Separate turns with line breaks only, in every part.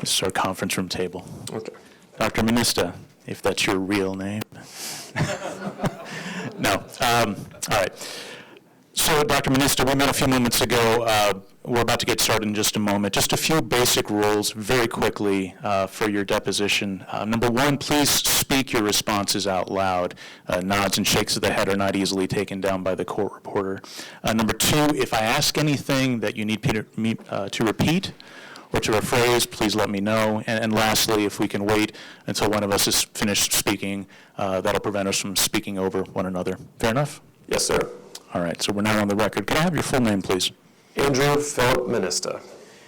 This is our conference room table.
Okay.
Dr. Minista, if that's your real name. No. All right. So, Dr. Minista, we met a few moments ago. We're about to get started in just a moment. Just a few basic rules very quickly for your deposition. Number one, please speak your responses out loud. Nods and shakes of the head are not easily taken down by the court reporter. Number two, if I ask anything that you need me to repeat or to rephrase, please let me know. And lastly, if we can wait until one of us is finished speaking, that'll prevent us from speaking over one another. Fair enough?
Yes, sir.
All right, so we're now on the record. Can I have your full name, please?
Andrew Philip Minista.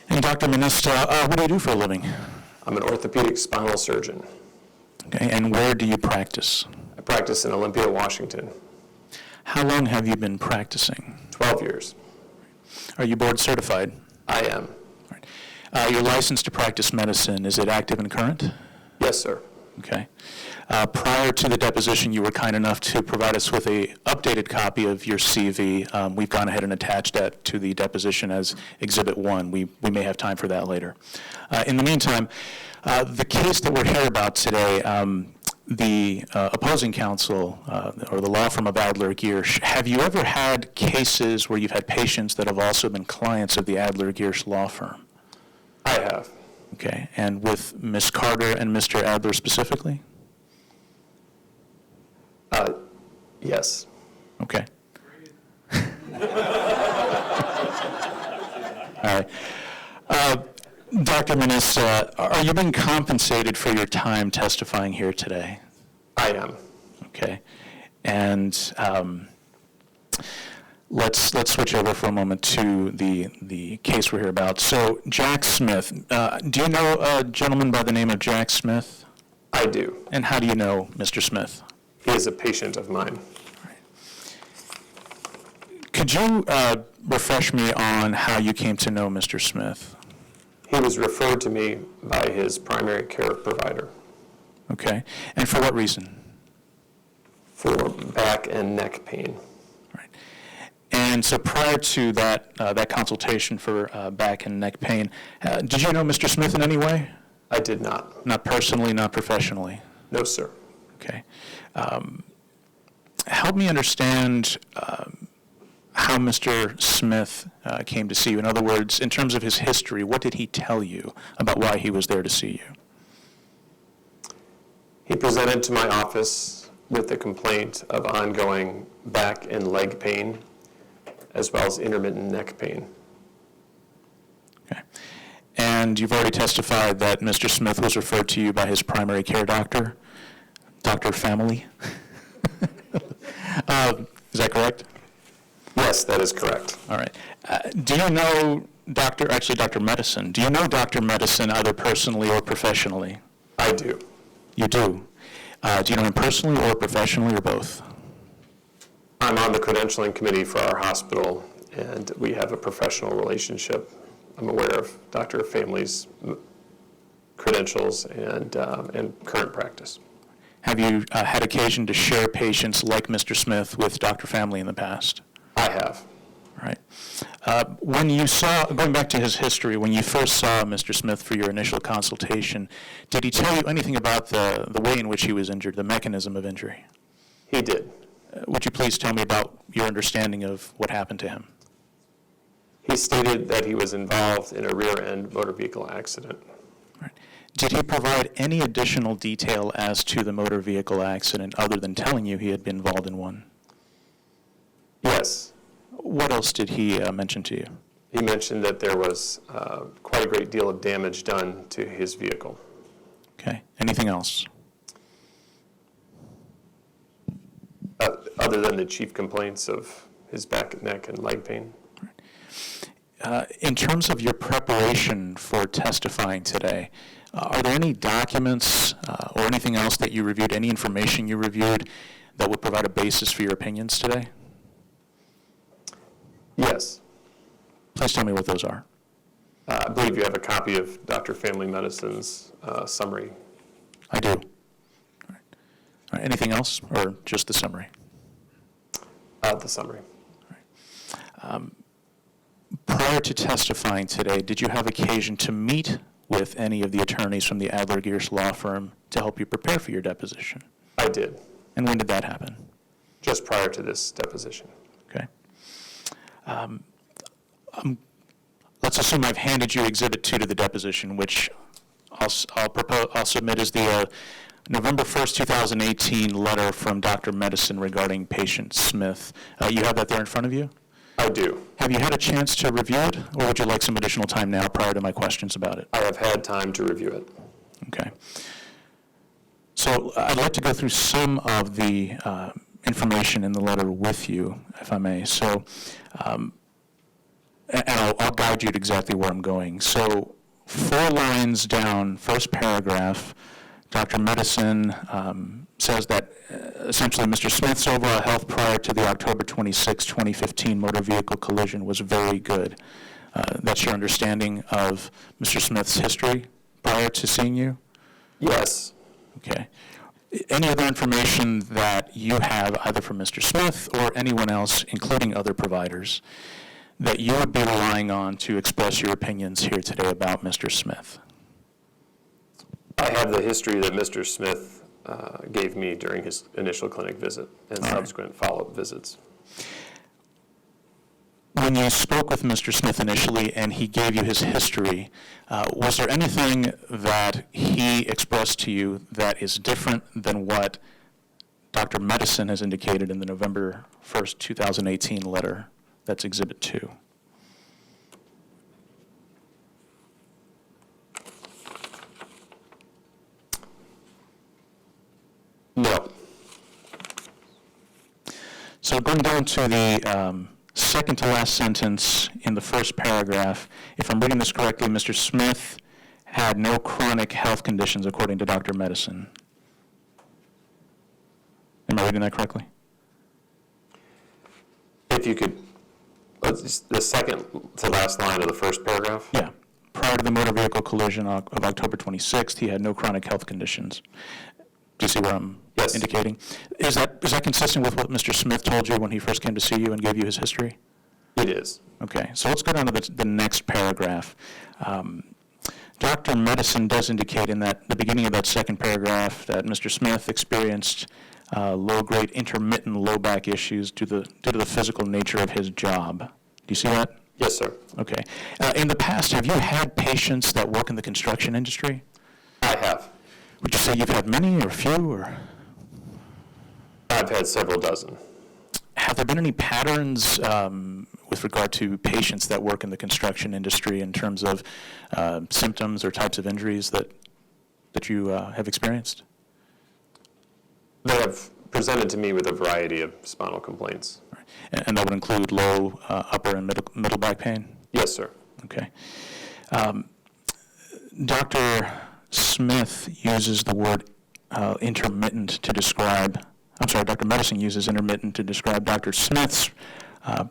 And Dr. Minista, what do you do for a living?
I'm an orthopedic spinal surgeon.
Okay, and where do you practice?
I practice in Olympia, Washington.
How long have you been practicing?
12 years.
Are you board certified?
I am.
All right. Your license to practice medicine, is it active and current?
Yes, sir.
Okay. Prior to the deposition, you were kind enough to provide us with an updated copy of your CV. We've gone ahead and attached that to the deposition as Exhibit 1. We may have time for that later. In the meantime, the case that we're here about today, the opposing counsel, or the law firm of Adler-Giersch, have you ever had cases where you've had patients that have also been clients of the Adler-Giersch law firm?
I have.
Okay, and with Ms. Carter and Mr. Adler specifically?
Yes.
Okay. All right. Dr. Minista, are you being compensated for your time testifying here today?
I am.
Okay. And let's switch over for a moment to the case we're here about. So, Jack Smith, do you know a gentleman by the name of Jack Smith?
I do.
And how do you know Mr. Smith?
He is a patient of mine.
Could you refresh me on how you came to know Mr. Smith?
He was referred to me by his primary care provider.
Okay. And for what reason?
For back and neck pain.
Right. And so prior to that consultation for back and neck pain, did you know Mr. Smith in any way?
I did not.
Not personally, not professionally?
No, sir.
Okay. Help me understand how Mr. Smith came to see you. In other words, in terms of his history, what did he tell you about why he was there to see you?
He presented to my office with a complaint of ongoing back and leg pain, as well as intermittent neck pain.
Okay. And you've already testified that Mr. Smith was referred to you by his primary care doctor, Dr. Family. Is that correct?
Yes, that is correct.
All right. Do you know Dr. Medicine? Do you know Dr. Medicine either personally or professionally?
I do.
You do. Do you know him personally or professionally or both?
I'm on the credentialing committee for our hospital, and we have a professional relationship. I'm aware of Dr. Family's credentials and current practice.
Have you had occasion to share patients like Mr. Smith with Dr. Family in the past?
I have.
Right. When you saw, going back to his history, when you first saw Mr. Smith for your initial consultation, did he tell you anything about the way in which he was injured, the mechanism of injury?
He did.
Would you please tell me about your understanding of what happened to him?
He stated that he was involved in a rear-end motor vehicle accident.
Right. Did he provide any additional detail as to the motor vehicle accident other than telling you he had been involved in one?
Yes.
What else did he mention to you?
He mentioned that there was quite a great deal of damage done to his vehicle.
Okay. Anything else?
Other than the chief complaints of his back, neck, and leg pain.
In terms of your preparation for testifying today, are there any documents or anything else that you reviewed, any information you reviewed that would provide a basis for your opinions today?
Yes.
Please tell me what those are.
I believe you have a copy of Dr. Family Medicine's summary.
I do. All right. All right. Anything else, or just the summary?
The summary.
All right. Prior to testifying today, did you have occasion to meet with any of the attorneys from the Adler Gears law firm to help you prepare for your deposition?
I did,
And when did that happen?
just prior to this deposition.
Okay. Let's assume I've handed you Exhibit 2 to the deposition, which I'll submit as the November 1st, 2018 letter from Dr. Medicine regarding patient Smith. You have that there in front of you?
I do.
Have you had a chance to review it, or would you like some additional time now prior to my questions about it?
I have had time to review it.
Okay. So I'd like to go through some of the information in the letter with you, if I may. So, and I'll guide you to exactly where I'm going. So 4 lines down, first paragraph, Dr. Medicine says that essentially Mr. Smith's overall health prior to the October 26, 2015 motor vehicle collision was very good. That's your understanding of Mr. Smith's history prior to seeing you?
Yes.
Okay. Any other information that you have, either from Mr. Smith or anyone else, including other providers, that you would be relying on to express your opinions here today about Mr. Smith?
I have the history that Mr. Smith gave me during his initial clinic visit and subsequent follow-up visits.
When you spoke with Mr. Smith initially and he gave you his history, was there anything that he expressed to you that is different than what Dr. Medicine has indicated in the November 1st, 2018 letter? That's Exhibit 2.
No.
So going down to the second to last sentence in the first paragraph, if I'm reading this correctly, Mr. Smith had no chronic health conditions according to Dr. Medicine. Am I reading that correctly?
If you could, the second to last line of the first paragraph?
Yeah. Prior to the motor vehicle collision of October 26th, he had no chronic health conditions. Do you see where I'm indicating? Is that consistent with what Mr. Smith told you when he first came to see you and gave you his history?
It is.
Okay, so let's go down to the next paragraph. Dr. Medicine does indicate in the beginning of that second paragraph that Mr. Smith experienced low-grade intermittent low back issues due to the physical nature of his job. Do you see that?
Yes, sir.
Okay. In the past, have you had patients that work in the construction industry?
I have.
Would you say you've had many or few? Or
I've had several dozen.
have there been any patterns with regard to patients that work in the construction industry in terms of symptoms or types of injuries that you have experienced?
They have presented to me with a variety of spinal complaints.
Right. And that would include low, upper, and middle back pain?
Yes, sir.
Okay. Dr. Smith uses the word intermittent to describe, Dr. Medicine uses intermittent to describe Dr. Smith's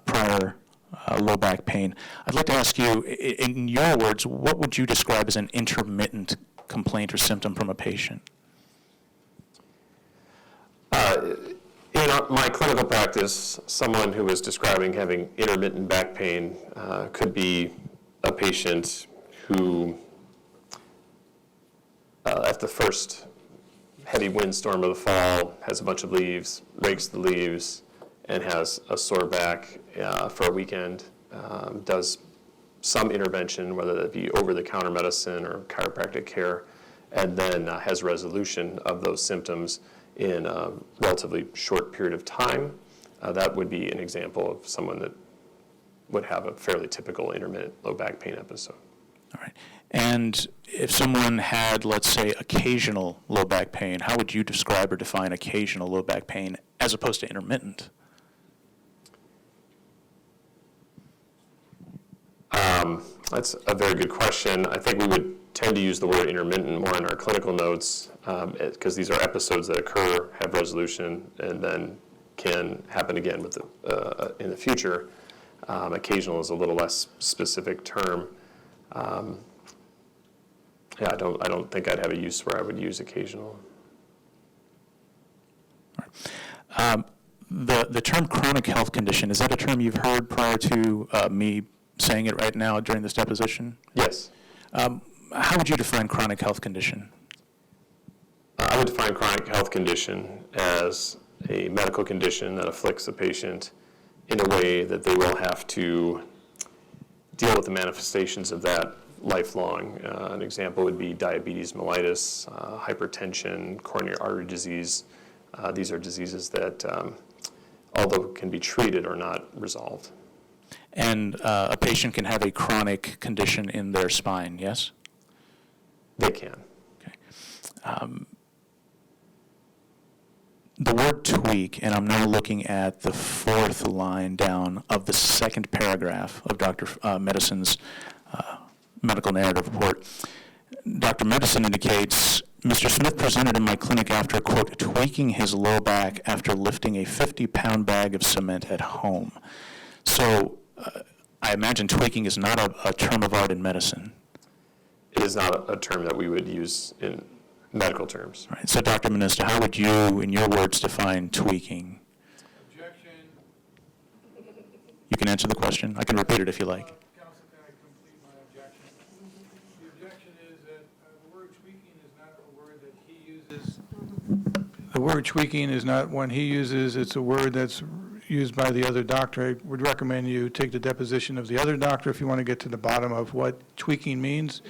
prior low back pain. I'd like to ask you, in your words, what would you describe as an intermittent complaint or symptom from a patient?
In my clinical practice, someone who was describing having intermittent back pain could be a patient who, at the first heavy windstorm of the fall, has a bunch of leaves, rakes the leaves, and has a sore back for a weekend, does some intervention, whether that be over-the-counter medicine or chiropractic care, and then has resolution of those symptoms in a relatively short period of time. That would be an example of someone that would have a fairly typical intermittent low back pain episode.
All right. And if someone had, let's say, occasional low back pain, how would you describe or define occasional low back pain as opposed to intermittent?
That's a very good question. I think we would tend to use the word intermittent more in our clinical notes because these are episodes that occur, have resolution, and then can happen again with in the future. Occasional is a little less specific term. I don't think I'd have a use where I would use occasional.
All right. The term chronic health condition, is that a term you've heard prior to me saying it right now during this deposition?
Yes.
how would you define chronic health condition?
I would define chronic health condition as a medical condition that afflicts a patient in a way that they will have to deal with the manifestations of that lifelong. An example would be diabetes mellitus, hypertension, coronary artery disease. These are diseases that, although can be treated, are not resolved.
And a patient can have a chronic condition in their spine, yes?
They can.
Okay. The word tweak, and I'm now looking at the fourth line down of the second paragraph of Dr. Medicine's medical narrative report. Dr. Medicine indicates, Mr. Smith presented in my clinic after, quote, tweaking his low back after lifting a 50-pound bag of cement at home. So I imagine tweaking is not a term of art in medicine.
It is not a term that we would use in medical terms.
Right. So, Dr. Minister, how would you, in your words, define tweaking?
Objection.
You can answer the question. I can repeat it if you like.
Counsel, can I complete my objection? The objection is that the word tweaking is not a word that he uses. The word tweaking is not one he uses. It's a word that's used by the other doctor. I would recommend you take the deposition of the other doctor if you want to get to the bottom of what tweaking means.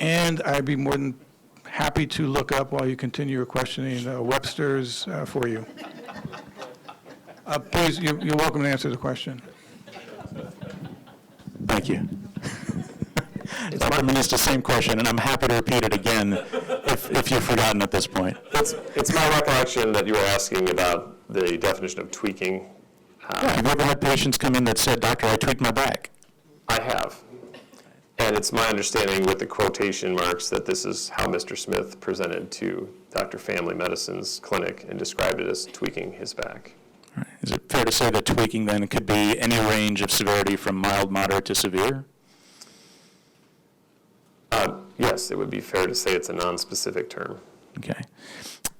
And I'd be more than happy to look up while you continue your questioning Webster's for you. Please, you're welcome to answer the question.
Thank you. Dr. Minister, same question, and I'm happy to repeat it again if you've forgotten at this point.
It's my recollection that you were asking about the definition of tweaking.
Yeah, have you ever had patients come in that said, Doctor, I tweaked my back?
I have. And it's my understanding with the quotation marks that this is how Mr. Smith presented to Dr. Family Medicine's clinic and described it as tweaking his back.
All right. Is it fair to say that tweaking then could be any range of severity from mild, moderate to severe?
Yes, it would be fair to say it's a non-specific term.
Okay.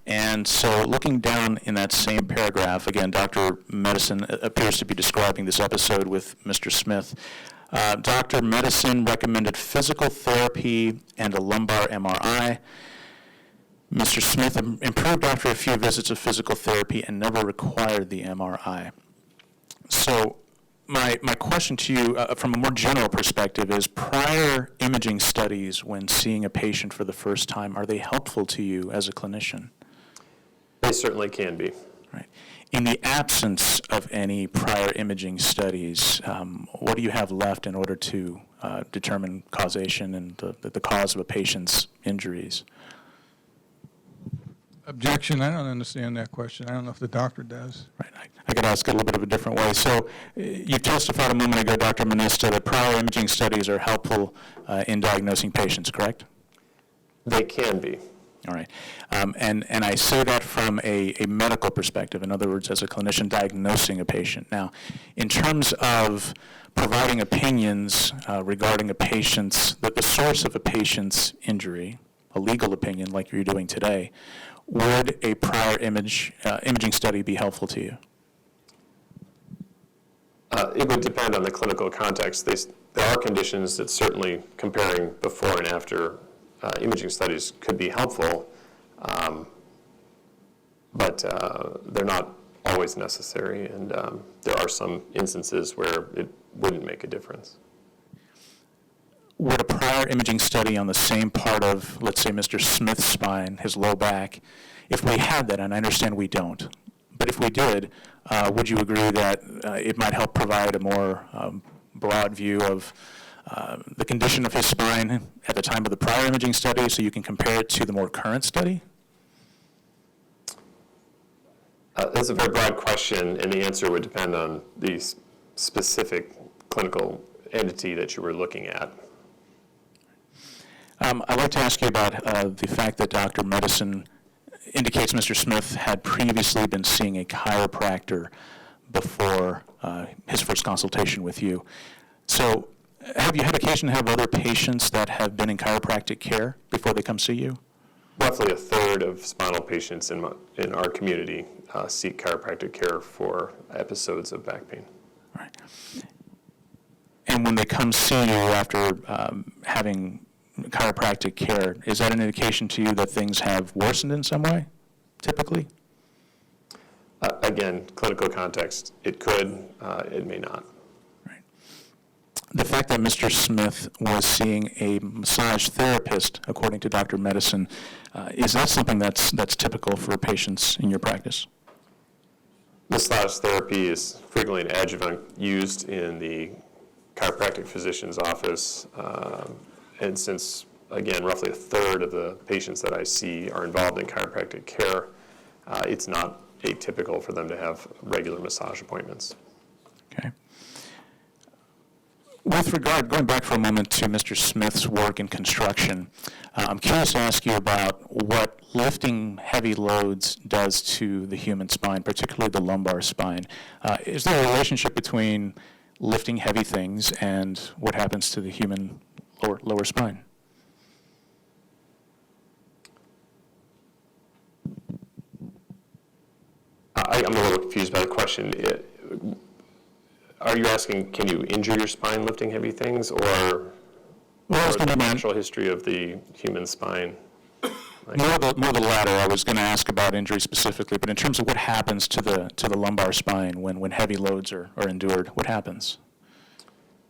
And so looking down in that same paragraph, again, Dr. Medicine appears to be describing this episode with Mr. Smith. Dr. Medicine recommended physical therapy and a lumbar MRI. Mr. Smith improved after a few visits of physical therapy and never required the MRI. So my question to you from a more general perspective is, prior imaging studies when seeing a patient for the first time, are they helpful to you as a clinician?
They certainly can be.
Right. In the absence of any prior imaging studies, what do you have left in order to determine causation and the cause of a patient's injuries?
Objection. I don't understand that question. I don't know if the doctor does.
Right. I could ask it a little bit of a different way. So you testified a moment ago, Dr. Minister, that prior imaging studies are helpful in diagnosing patients, correct?
They can be.
All right. And I say that from a medical perspective, in other words, as a clinician diagnosing a patient. Now, in terms of providing opinions regarding a patient's, the source of a patient's injury, a legal opinion like you're doing today, would a prior imaging study be helpful to you?
It would depend on the clinical context. There are conditions that certainly comparing before and after imaging studies could be helpful, but they're not always necessary, and there are some instances where it wouldn't make a difference.
Would a prior imaging study on the same part of, let's say, Mr. Smith's spine, his low back, if we had that, and I understand we don't, but if we did, would you agree that it might help provide a more broad view of the condition of his spine at the time of the prior imaging study, so you can compare it to the more current study?
That's a very broad question, and the answer would depend on the specific clinical entity that you were looking at.
I'd like to ask you about the fact that Dr. Medicine indicates Mr. Smith had previously been seeing a chiropractor before his first consultation with you. So have you had occasion to have other patients that have been in chiropractic care before they come see you?
Roughly a third of spinal patients in our community seek chiropractic care for episodes of back pain.
Right. And when they come see you after having chiropractic care, is that an indication to you that things have worsened in some way, typically?
Again, clinical context, it could, it may not.
Right. The fact that Mr. Smith was seeing a massage therapist, according to Dr. Medicine, is that something that's typical for patients in your practice?
Massage therapy is frequently an adjunct used in the chiropractic physician's office, and since, again, roughly a third of the patients that I see are involved in chiropractic care, it's not atypical for them to have regular massage appointments.
Okay. With regard, going back for a moment to Mr. Smith's work in construction, I'm curious to ask you about what lifting heavy loads does to the human spine, particularly the lumbar spine. Is there a relationship between lifting heavy things and what happens to the human lower spine?
I'm a little confused by the question. Are you asking, can you injure your spine lifting heavy things, or the natural history of the human spine?
More the latter. I was going to ask about injury specifically, but in terms of what happens to the lumbar spine when heavy loads are endured, what happens?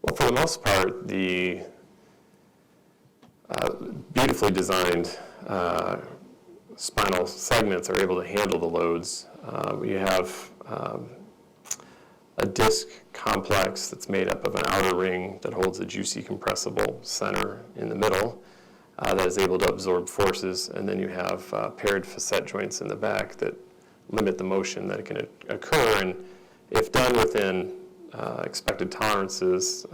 Well, for the most part, the beautifully designed spinal segments are able to handle the loads. We have a disc complex that's made up of an outer ring that holds a juicy compressible center in the middle that is able to absorb forces, and then you have paired facet joints in the back that limit the motion that can occur, and if done within expected tolerances,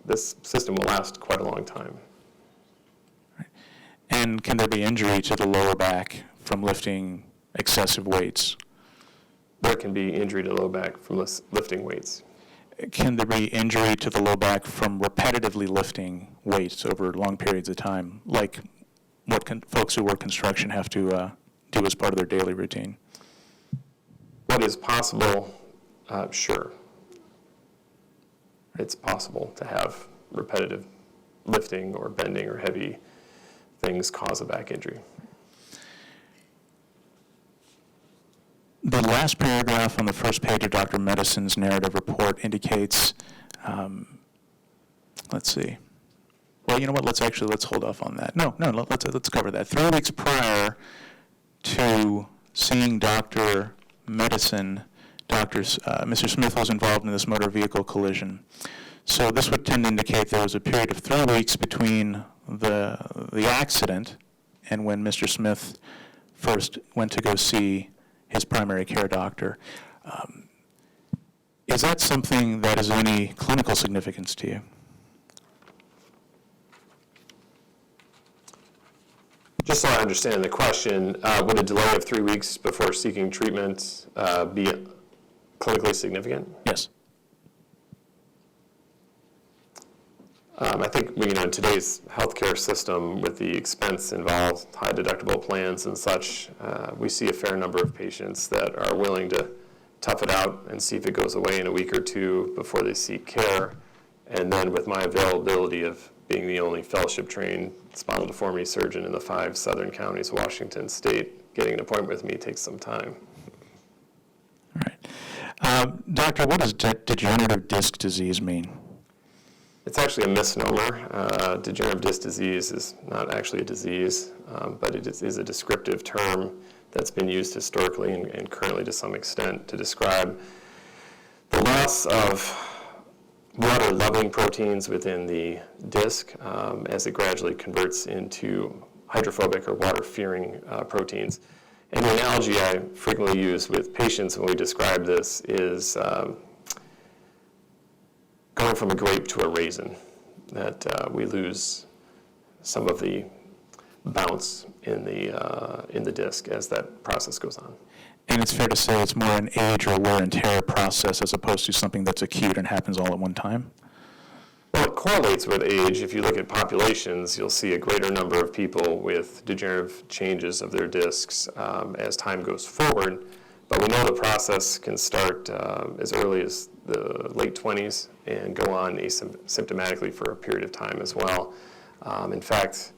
this system will last quite a long time.
And can there be injury to the lower back from lifting excessive weights?
There can be injury to the low back from lifting weights.
Can there be injury to the low back from repetitively lifting weights over long periods of time, like what folks who work construction have to do as part of their daily routine?
What is possible? Sure. It's possible to have repetitive lifting or bending or heavy things cause a back injury.
The last paragraph on the first page of Dr. Medicine's narrative report indicates, let's see. Well, you know what? Let's hold off on that. No, let's cover that. 3 weeks prior to seeing Dr. Medicine, Mr. Smith was involved in this motor vehicle collision. So this would tend to indicate there was a period of 3 weeks between the accident and when Mr. Smith first went to go see his primary care doctor. Is that something that is of any clinical significance to you?
Just so I understand the question, would a delay of 3 weeks before seeking treatment be clinically significant?
Yes.
I think in today's healthcare system, with the expense involved, high deductible plans and such, we see a fair number of patients that are willing to tough it out and see if it goes away in a week or two before they seek care. And then with my availability of being the only fellowship-trained spinal deformity surgeon in the 5 southern counties of Washington State, getting an appointment with me takes some time.
All right. Doctor, what does degenerative disc disease mean?
It's actually a misnomer. Degenerative disc disease is not actually a disease, but it is a descriptive term that's been used historically and currently to some extent to describe the loss of water-loving proteins within the disc as it gradually converts into hydrophobic or water-fearing proteins. And the analogy I frequently use with patients when we describe this is going from a grape to a raisin, that we lose some of the bounce in the disc as that process goes on.
And it's fair to say it's more an age or wear and tear process as opposed to something that's acute and happens all at one time?
Well, it correlates with age. If you look at populations, you'll see a greater number of people with degenerative changes of their discs as time goes forward. But we know the process can start as early as the late 20s and go on asymptomatically for a period of time as well. In fact,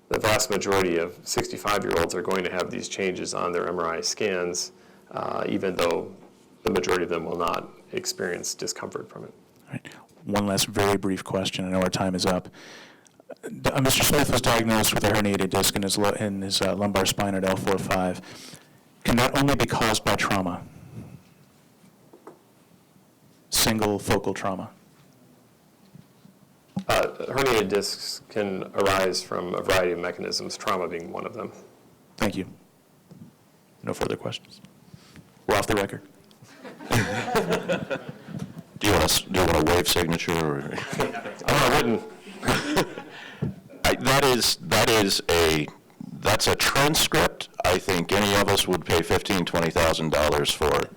the vast majority of 65-year-olds are going to have these changes on their MRI scans, even though the majority of them will not experience discomfort from it.
All right. One last very brief question. I know our time is up. Mr. Smith was diagnosed with a herniated disc in his lumbar spine at L4-5. Can that only be caused by trauma? Single focal trauma?
Herniated discs can arise from a variety of mechanisms, trauma being one of them.
Thank you. No further questions. We're off the record.
Do you want a wave signature? Or?
Written.
That's a transcript I think any of us would pay $15,000, $20,000 for.